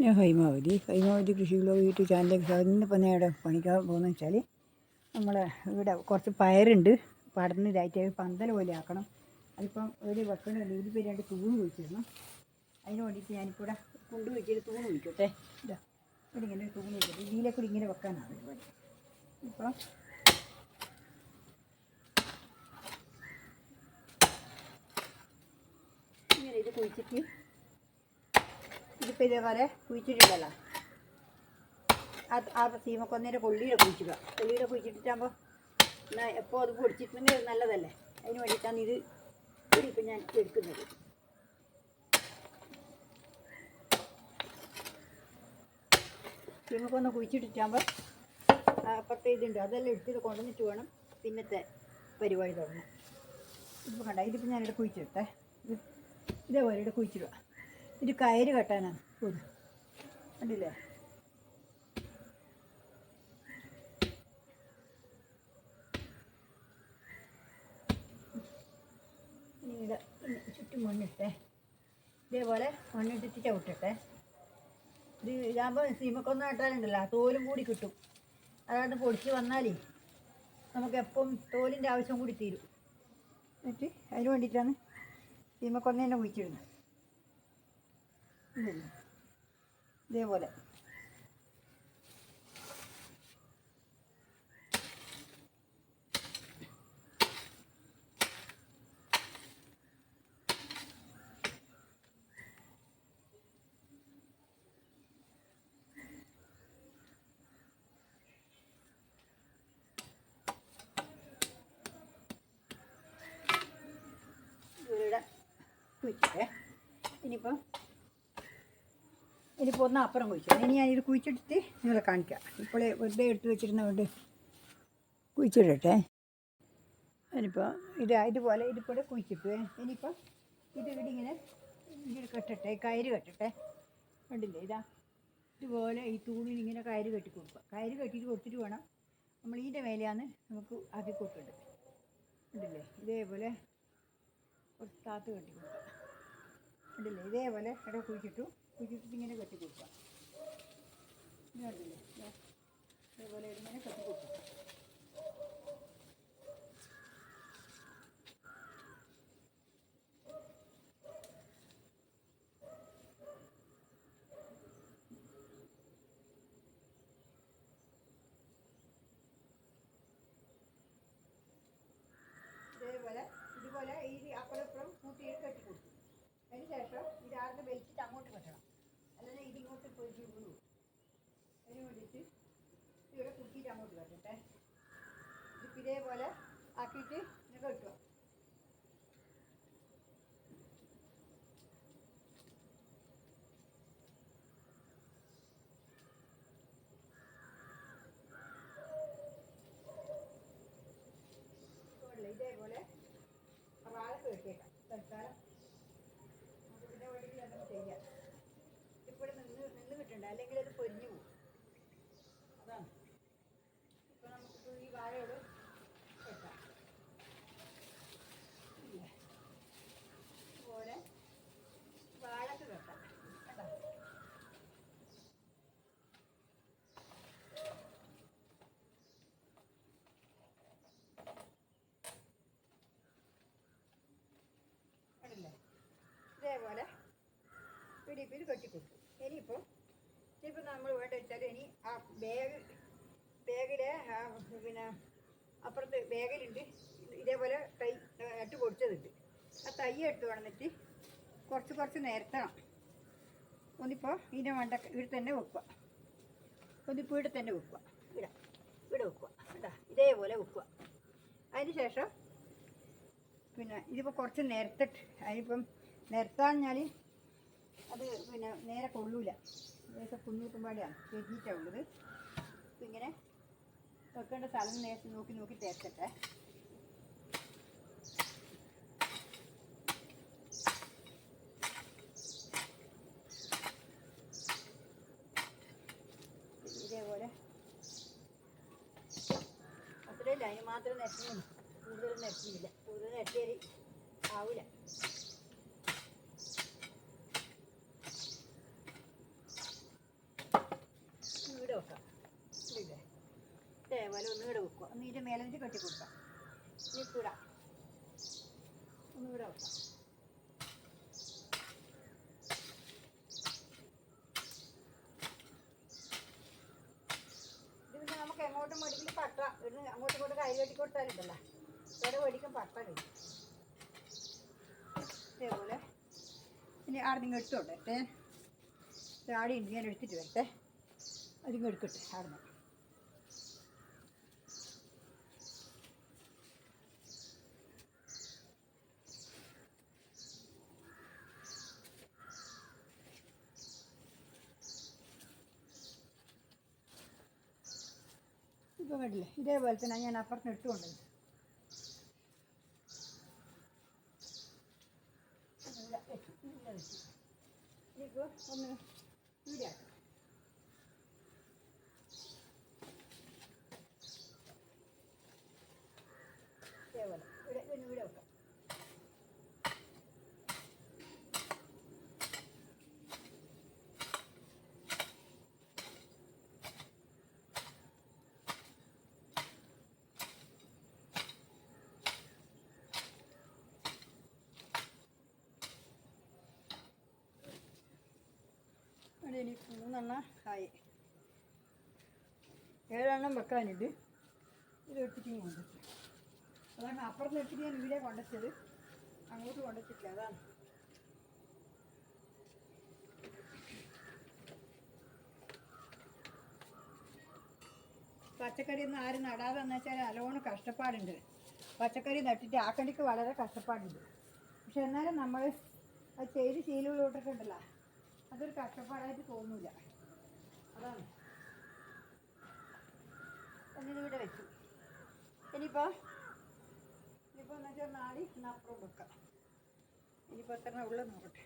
ഞാൻ ഹൈമാവതി കൃഷി vlog YouTube ചാനലിലേക്ക് സ്വാഗതം. ഇന്നിപ്പോൾ ഞാൻ ഇവിടെ പണിക്കാൻ പോകുന്നത് വെച്ചാൽ നമ്മളെ ഇവിടെ കുറച്ച് പയറുണ്ട്, പടർന്നിതായിട്ട് പന്തൽ പോലെ ആക്കണം. അതിപ്പം ഒരു വെക്കണില്ല, ഇതിപ്പോൾ 2 തൂണ് കുഴിച്ചിടണം. അതിന് വേണ്ടിയിട്ട് ഞാനിപ്പോൾ ഇവിടെ കൊണ്ട് വെച്ചിട്ട് തൂണ് കുഴിക്കട്ടെ. ഇതാ ഇവിടെ ഇങ്ങനെ ഒരു തൂണ് വെച്ചിട്ട് ഇതിലേക്കൂടി ഇങ്ങനെ വെക്കാനാണ് പരിപാടി. ഇപ്പം ഇങ്ങനെ ഇത് കുഴിച്ചിട്ട് ഇതിപ്പോൾ ഇതേപോലെ കുഴിച്ചിട്ടുണ്ടല്ലോ, ആ സീമക്കൊന്നേൻ്റെ കൊള്ളിയുടെ കുഴിച്ചിട്ടാകുമ്പോൾ എന്നാൽ എപ്പോൾ അത് പൊടിച്ചിട്ടുണ്ടെങ്കിൽ നല്ലതല്ലേ. അതിന് വേണ്ടിയിട്ടാണ് ഇത് ഇപ്പം ഞാൻ എടുക്കുന്നത്. സീമക്കൊന്ന് കുഴിച്ചിട്ടിട്ടാകുമ്പോൾ അപ്പുറത്തെ ഇതുണ്ട്, അതെല്ലാം എടുത്തിട്ട് കൊണ്ടുവന്നിട്ട് വേണം പിന്നത്തെ പരിപാടി തുടങ്ങാൻ. ഇപ്പോൾ കണ്ട ഇതിപ്പോൾ ഞാനിവിടെ കുഴിച്ചിട്ടെ, ഇതേപോലെ ഇവിടെ കുഴിച്ചിടുക. ഇത് കയറ് കെട്ടാനാണ് പോലും, കണ്ടില്ലേ. ഇനി ഇവിടെ ചുറ്റും മണ്ണിട്ടെ, ഇതേപോലെ മണ്ണിട്ടിട്ട് ചവിട്ടിട്ടെ. ഇതാകുമ്പോൾ സീമക്കൊന്ന് നട്ടാലുണ്ടല്ലോ തോലും കൂടി കിട്ടും. അതാണ്ട് പൊടിച്ച് വന്നാലേ നമുക്ക് എപ്പം തോലിൻ്റെ ആവശ്യം കൂടി തീരും. എന്നിട്ട് അതിന് വേണ്ടിയിട്ടാണ് സീമക്കൊന്ന തന്നെ കുഴിച്ചിടുന്നത്. ഇതേപോലെ ഇവിടെ കുഴിച്ചിട്ടേ. ഇനിയിപ്പോൾ ഒന്ന് അപ്പുറം കുഴിച്ചു. ഇനി ഞാനിത് കുഴിച്ചിട്ടിട്ട് നിങ്ങളെ കാണിക്കാം. ഇപ്പോൾ വെറുതെ എടുത്ത് വെച്ചിരുന്നതുകൊണ്ട് കുഴിച്ചിടട്ടെ. ഇനിയിപ്പോൾ ഇതുപോലെ ഇതിപ്പോൾ കുഴിച്ചിട്ട് ഇനിയിപ്പോൾ ഇവിടെ ഇങ്ങനെ കെട്ടട്ടെ, കയറ് കെട്ടട്ടെ. കണ്ടില്ലേ, ഇതുപോലെ ഈ തൂണിൽ ഇങ്ങനെ കയറ് കെട്ടി കൊടുക്കുക. കയറ് കെട്ടിയിട്ട് കൊടുത്തിട്ട് വേണം നമ്മൾ ഇതിൻ്റെ മേലെയാണ് നമുക്ക് ആക്കി കൊടുക്കേണ്ടത്. കണ്ടില്ലേ, ഇതേപോലെ കുറച്ച് താത്ത് കെട്ടി കൊടുക്കുക. കണ്ടില്ലേ, ഇതേപോലെ ഇവിടെ കുഴിച്ചിട്ടിട്ട് ഇങ്ങനെ കെട്ടി കൊടുക്കുക. കണ്ടില്ലേ, ഇതേപോലെ ഇങ്ങനെ കെട്ടി കൊടുക്കുക. ഇതുപോലെ ഈ അപ്പുറം കൂട്ടിയിട്ട് കെട്ടി കൊടുക്കും. അതിന് ശേഷം ഇതാരുടെ വലിച്ചിട്ട് അങ്ങോട്ട് കെട്ടണം, അല്ലെങ്കിൽ ഇതിങ്ങോട്ട് പോയി വീണു. അതിന് വേണ്ടിയിട്ട് ഇവിടെ കുത്തിയിട്ട് അങ്ങോട്ട് കെട്ടട്ടെ. ഇതിപ്പോൾ ഇതേപോലെ ആക്കിയിട്ട് ഇങ്ങനെ കെട്ടുക. ഇതേപോലെ വാഴക്ക് കെട്ടിയേക്കാം തൽക്കാലം. നമുക്ക് ഇതിൻ്റെ വേണ്ടിയിട്ട് എന്തെങ്കിലും ചെയ്യാം. ഇപ്പോൾ നിന്ന് കിട്ടണ്ട, അല്ലെങ്കിൽ അത് പൊരിഞ്ഞു പോകും. അതാണ് ഇപ്പോൾ നമുക്ക് ഈ വാഴയോട് കെട്ടാം. ഇതുപോലെ വാഴക്ക് കെട്ടാം. കേട്ടോ, കണ്ടില്ലേ, ഇതേപോലെ പിടിപ്പിൽ കെട്ടിക്കൊടുക്കും. ഇനിയിപ്പോൾ നമ്മൾ വേണ്ട വെച്ചാൽ ഇനി ആ ബാഗിലെ പിന്നെ അപ്പുറത്ത് ബാഗിലുണ്ട് ഇതേപോലെ തൈ ഇട്ട് പൊടിച്ചതുണ്ട്. ആ തൈ എടുത്ത് വന്നിട്ട് കുറച്ച് നിരത്തണം. ഒന്നിപ്പോൾ ഇതിൻ്റെ വേണ്ട ഇവിടെ തന്നെ വെക്കുക, ഒന്നിപ്പോൾ ഇവിടെ തന്നെ വെക്കുക, ഇവിടെ വെക്കുക. കേട്ടോ, ഇതേപോലെ വെക്കുക. അതിന് ശേഷം പിന്നെ ഇതിപ്പോൾ കുറച്ച് നിരത്തിട്ട്, അതിനിപ്പം നിരത്താഞ്ഞാൽ അത് പിന്നെ നേരെ കൊള്ളൂല. ഏകദേശം കുഞ്ഞുകുട്ടുമ്പാടിയാണ് കെട്ടിയിട്ടാണ് ഉള്ളത്. അപ്പം ഇങ്ങനെ വെക്കേണ്ട സ്ഥലം നേരത്തെ നോക്കി തേക്കട്ടെ. ഇതേപോലെ അത്രയില്ല, അതിന് മാത്രം നിരത്തുന്നുള്ളൂ, കൂടുതൽ നിരത്തുന്നില്ല. കൂടുതൽ നിരത്തിയാൽ ആവില്ല. ഇതേപോലെ ഒന്നുകൂടെ വെക്കുക. ഒന്ന് ഇതിൻ്റെ മേലെ വെച്ച് കെട്ടി കൊടുക്കാം. ഇടാം, ഒന്നുകൂടെ വെക്കാം. ഇത് പിന്നെ നമുക്ക് എങ്ങോട്ടും മേടിക്കും പട്ട ഇവിടുന്ന് അങ്ങോട്ടും ഇങ്ങോട്ടും കൈ കെട്ടി കൊടുത്താലുണ്ടല്ലോ ഇവിടെ മേടിക്കും പട്ട കഴിയും. ഇതേപോലെ ഇനി ആടെ നിങ്ങൾ എടുത്തോട്ടെ. ആടെ ഉണ്ട്, ഞാൻ എടുത്തിട്ട് വരട്ടെ. അതിങ്ങ് എടുക്കട്ടെ ആടുന്ന്. ഇപ്പോൾ കണ്ടില്ലേ, ഇതേപോലെ തന്നെ ഞാൻ അപ്പുറത്ത് ഇട്ടുകൊണ്ടത്. ഇനിയിപ്പോൾ ഒന്ന് വീടിയാക്കാം. ഇതേപോലെ ഇവിടെ വെക്കാം. ഇവിടെ ഇനി 3 ആയി. 7 വെക്കാനുണ്ട്. ഇത് എടുത്തിട്ട് ഞാൻ കൊണ്ടുവച്ചു. അതാണ് അപ്പുറത്ത് എടുത്തിട്ട് ഞാൻ ഇവിടെ കൊണ്ടുവച്ചത്, അങ്ങോട്ട് കൊണ്ടുവച്ചിട്ടില്ല. അതാണ് പച്ചക്കറിയൊന്നും ആരും നടാതെ എന്ന് വെച്ചാൽ നല്ലോണം കഷ്ടപ്പാടുണ്ട്. പച്ചക്കറി നട്ടിട്ട് ആക്കണ്ടിക്ക് വളരെ കഷ്ടപ്പാടുണ്ട്. പക്ഷെ എന്നാലും നമ്മൾ അത് ചെയ്ത് ശീലമുള്ളോട്ടൊക്കെയുണ്ടല്ലോ, അതൊരു കഷ്ടപ്പാടായിട്ട് തോന്നില്ല. അതാണ് ഒന്നിനിവിടെ വെച്ചു. ഇനിയിപ്പോൾ എന്ന് വെച്ചാൽ നാളെ അപ്പുറം വെക്കാം. ഇനിയിപ്പോൾ എത്ര ഉള്ളത് നോക്കട്ടെ.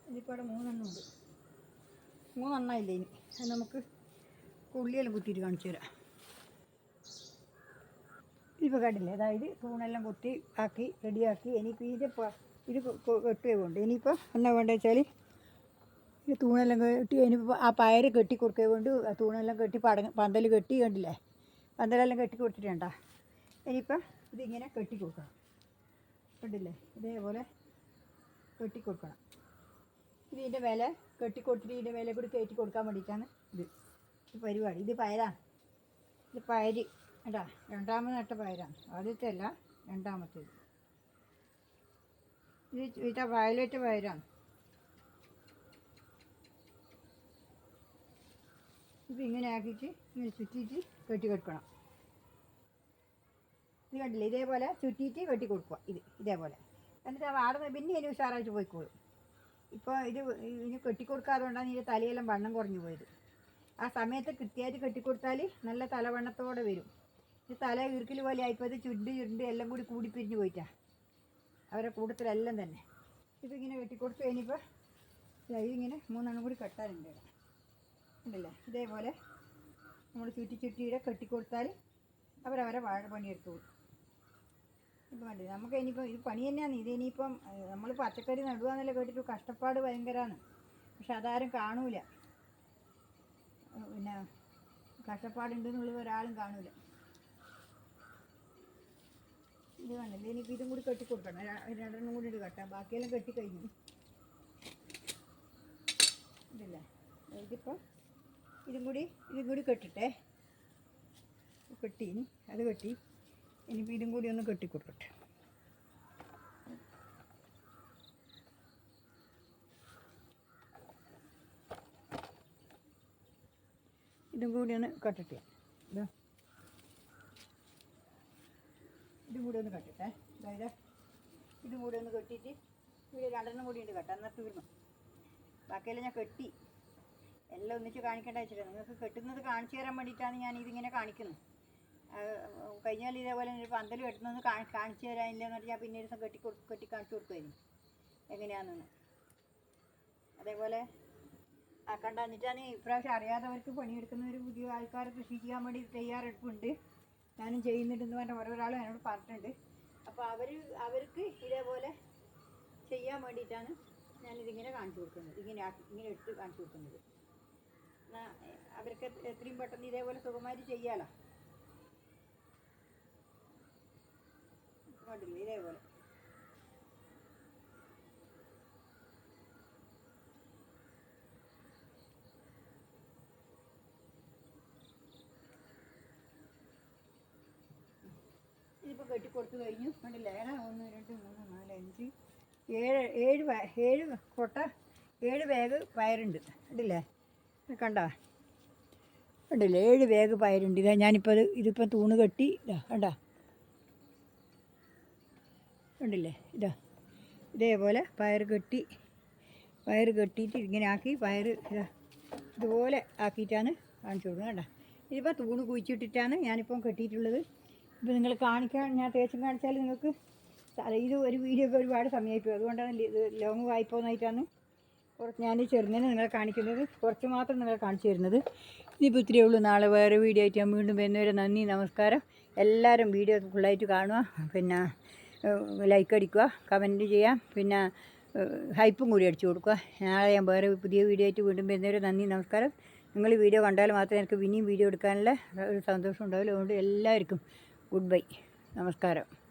ഇനിയിപ്പോൾ അവിടെ 3 ഉണ്ട്. 3 ഇല്ല. ഇനി അത് നമുക്ക് ഉള്ളിയെല്ലാം കുത്തിയിട്ട് കാണിച്ചു തരാം. ഇപ്പോൾ കണ്ടില്ലേ, അതായത് തൂണെല്ലാം കുത്തി ആക്കി റെഡിയാക്കി. ഇനിയിപ്പോൾ ഇത് കെട്ടുകയുണ്ട്. ഇനിയിപ്പോൾ എന്നാ വേണ്ടത് വെച്ചാൽ ഈ തൂണെല്ലാം കെട്ടി ഇനിയിപ്പോൾ ആ പയർ കെട്ടി കൊടുക്കുക കൊണ്ട് ആ തൂണെല്ലാം കെട്ടി പന്തൽ കെട്ടി കണ്ടില്ലേ, പന്തലെല്ലാം കെട്ടി കൊടുത്തിട്ടുണ്ടാ. ഇനിയിപ്പോൾ ഇതിങ്ങനെ കെട്ടി കൊടുക്കണം. കണ്ടില്ലേ, ഇതേപോലെ കെട്ടി കൊടുക്കണം. ഇതിൻ്റെ മേലെ കെട്ടി കൊടുത്തിട്ട് ഇതിൻ്റെ മേലെ കൂടി കയറ്റി കൊടുക്കാൻ വേണ്ടിയിട്ടാണ് ഇത് പരിപാടി. ഇത് പയറാണ്. ഇത് പയർ കേട്ടാ, 2ാമത് നട്ട പയറാണ്. ആദ്യത്തെ അല്ല, 2ാമത്തേത്. ഇത് വയലറ്റ് പയറാണ്. ഇത് ഇങ്ങനെ ആക്കിയിട്ട് ഇങ്ങനെ ചുറ്റിയിട്ട് കെട്ടി കൊടുക്കണം. ഇത് കണ്ടില്ലേ, ഇതേപോലെ ചുറ്റിയിട്ട് കെട്ടി കൊടുക്കുക. ഇതേപോലെ എന്നിട്ട് ആടുന്ന പിന്നെ ഇനി ഉഷാറായിട്ട് പോയിക്കോളും. ഇപ്പോൾ ഇനി കെട്ടിക്കൊടുക്കാതെ കൊണ്ടാണ് ഇതിൻ്റെ തലയെല്ലാം വണ്ണം കുറഞ്ഞു പോയത്. ആ സമയത്ത് കൃത്യമായിട്ട് കെട്ടിക്കൊടുത്താൽ നല്ല തലവണ്ണത്തോടെ വരും. ഇത് തല ഈർക്കിൽ പോലെ ആയിപ്പോൾ ചുരുണ്ട് എല്ലാം കൂടി കൂടിപ്പിരിഞ്ഞ് പോയിട്ടാ അവരെ കൂട്ടത്തിലെല്ലാം തന്നെ. ഇതിങ്ങനെ കെട്ടിക്കൊടുത്ത് കഴിഞ്ഞപ്പോൾ ഇതിങ്ങനെ 3 കൂടി കെട്ടാനുണ്ട്. ഉണ്ടല്ലേ, ഇതേപോലെ നമ്മൾ ചുറ്റിയുടെ കെട്ടിക്കൊടുത്താൽ അവരവരെ പണിയെടുത്തോളൂ. ഇപ്പം കണ്ടില്ല, നമുക്ക് ഇനിയിപ്പോൾ ഇത് പണി തന്നെയാണ്. ഇതിനിയിപ്പം നമ്മൾ പച്ചക്കറി നടുക എന്നല്ല കേട്ടിട്ട് കഷ്ടപ്പാട് ഭയങ്കരമാണ്. പക്ഷെ അതാരും കാണൂല. പിന്നെ കഷ്ടപ്പാടുണ്ടെന്നുള്ളത് ഒരാളും കാണൂല. ഇത് കണ്ടില്ലേ, ഇനിയിപ്പോൾ ഇതും കൂടി കെട്ടിക്കൊടുക്കണം. 2 കൂടി ഇത് കെട്ടാം. ബാക്കിയെല്ലാം കെട്ടിക്കഴിഞ്ഞു. ഇതല്ലേ, ഇതിപ്പോൾ ഇതും കൂടി കെട്ടിട്ടേ കെട്ടി. ഇനി അത് കെട്ടി. ഇനിയിപ്പോൾ ഇതും കൂടി ഒന്ന് കെട്ടിക്കൊടുക്കട്ടെ. ഇതും കൂടി ഒന്ന് കെട്ടിട്ട് ഇതും കൂടി ഒന്ന് കെട്ടിട്ടെ. അതായത് ഇതും കൂടി ഒന്ന് കെട്ടിയിട്ട് ഇവിടെ 2 കൂടി ഉണ്ട് കെട്ടാം. എന്നാൽ തീർന്നു. ബാക്കിയെല്ലാം ഞാൻ കെട്ടി. എല്ലാം ഒന്നിച്ച് കാണിക്കേണ്ട വെച്ചിട്ട് നിങ്ങൾക്ക് കെട്ടുന്നത് കാണിച്ചു തരാൻ വേണ്ടിയിട്ടാണ് ഞാൻ ഇതിങ്ങനെ കാണിക്കുന്നത്. കഴിഞ്ഞാൽ ഇതേപോലെ ഒരു പന്തൽ കെട്ടുന്നത് കാണിച്ചു തരാനില്ലെന്ന് പറഞ്ഞാൽ പിന്നെ ഒരു ദിവസം കെട്ടി കാണിച്ചു കൊടുക്കുമായിരുന്നു എങ്ങനെയാണെന്ന്. അതേപോലെ ആക്കണ്ട. എന്നിട്ടാണ് ഇപ്രാവശ്യം അറിയാത്തവർക്ക് പണിയെടുക്കുന്നവർ പുതിയ ആൾക്കാർ കൃഷി ചെയ്യാൻ വേണ്ടി തയ്യാറെടുപ്പുണ്ട്. ഞാനും ചെയ്യുന്നുണ്ടെന്ന് പറഞ്ഞാൽ ഓരോരാളും എന്നോട് പറഞ്ഞിട്ടുണ്ട്. അപ്പോൾ അവർക്ക് ഇതേപോലെ ചെയ്യാൻ വേണ്ടിയിട്ടാണ് ഞാനിതിങ്ങനെ കാണിച്ചു കൊടുക്കുന്നത്. ഇങ്ങനെ എടുത്ത് കാണിച്ചു കൊടുക്കുന്നത്. എന്നാൽ അവർക്ക് എത്രയും പെട്ടെന്ന് ഇതേപോലെ സുഖമായിട്ട് ചെയ്യാമല്ലോ. കണ്ടില്ലേ ഇതേപോലെ. ഇതിപ്പോൾ കെട്ടിക്കൊടുത്ത് കഴിഞ്ഞു. കണ്ടില്ലേ 1 2 3 4 5 7 കൊട്ട 7 ബാഗ് പയറുണ്ട്. കണ്ടില്ലേ കണ്ടോ? കണ്ടില്ലേ 7 ബാഗ് പയറുണ്ട്. ഇതാ ഞാനിപ്പോൾ ഇതിപ്പോൾ തൂണ് കെട്ടി ഇതാ കണ്ടോ? കണ്ടില്ലേ ഇതാ ഇതേപോലെ പയർ കെട്ടിയിട്ട് ഇങ്ങനെ ആക്കി പയർ ഇതാ ഇതുപോലെ ആക്കിയിട്ടാണ് കാണിച്ചു കൊടുക്കുന്നത്. കണ്ടോ? ഇതിപ്പോൾ തൂണ് കുഴിച്ചിട്ടിട്ടാണ് ഞാനിപ്പം കെട്ടിയിട്ടുള്ളത്. ഇപ്പോൾ നിങ്ങൾ ഞാൻ തേച്ചും കാണിച്ചാൽ നിങ്ങൾക്ക് ഇത് ഒരു വീഡിയോ ഒക്കെ ഒരുപാട് സമയമായിപ്പോയി. അതുകൊണ്ടാണ് ഇത് ലോങ് വായിപ്പോന്നായിട്ടാണ് ഞാൻ ചെറുങ്ങനെ നിങ്ങളെ കാണിക്കുന്നത്. കുറച്ച് മാത്രം നിങ്ങളെ കാണിച്ചു തരുന്നത്. ഇനിയിപ്പോൾ ഇത്രയേ ഉള്ളൂ. നാളെ വേറെ വീഡിയോ ആയിട്ട് ഞാൻ വീണ്ടും വരുന്നവരെ നന്ദി, നമസ്കാരം. എല്ലാവരും വീഡിയോ ഫുള്ളായിട്ട് കാണുക, പിന്നെ ലൈക്ക് അടിക്കുക, കമൻറ്റ് ചെയ്യുക, പിന്നെ ഹൈപ്പും കൂടി അടിച്ചു കൊടുക്കുക. നാളെ ഞാൻ വേറെ പുതിയ വീഡിയോ ആയിട്ട് വീണ്ടും വരുന്നവരെ നന്ദി, നമസ്കാരം. നിങ്ങൾ വീഡിയോ കണ്ടാൽ മാത്രമേ എനിക്ക് പിന്നെയും വീഡിയോ എടുക്കാനുള്ള ഒരു സന്തോഷം ഉണ്ടാവില്ല. അതുകൊണ്ട് എല്ലാവർക്കും ഗുഡ് ബൈ, നമസ്കാരം.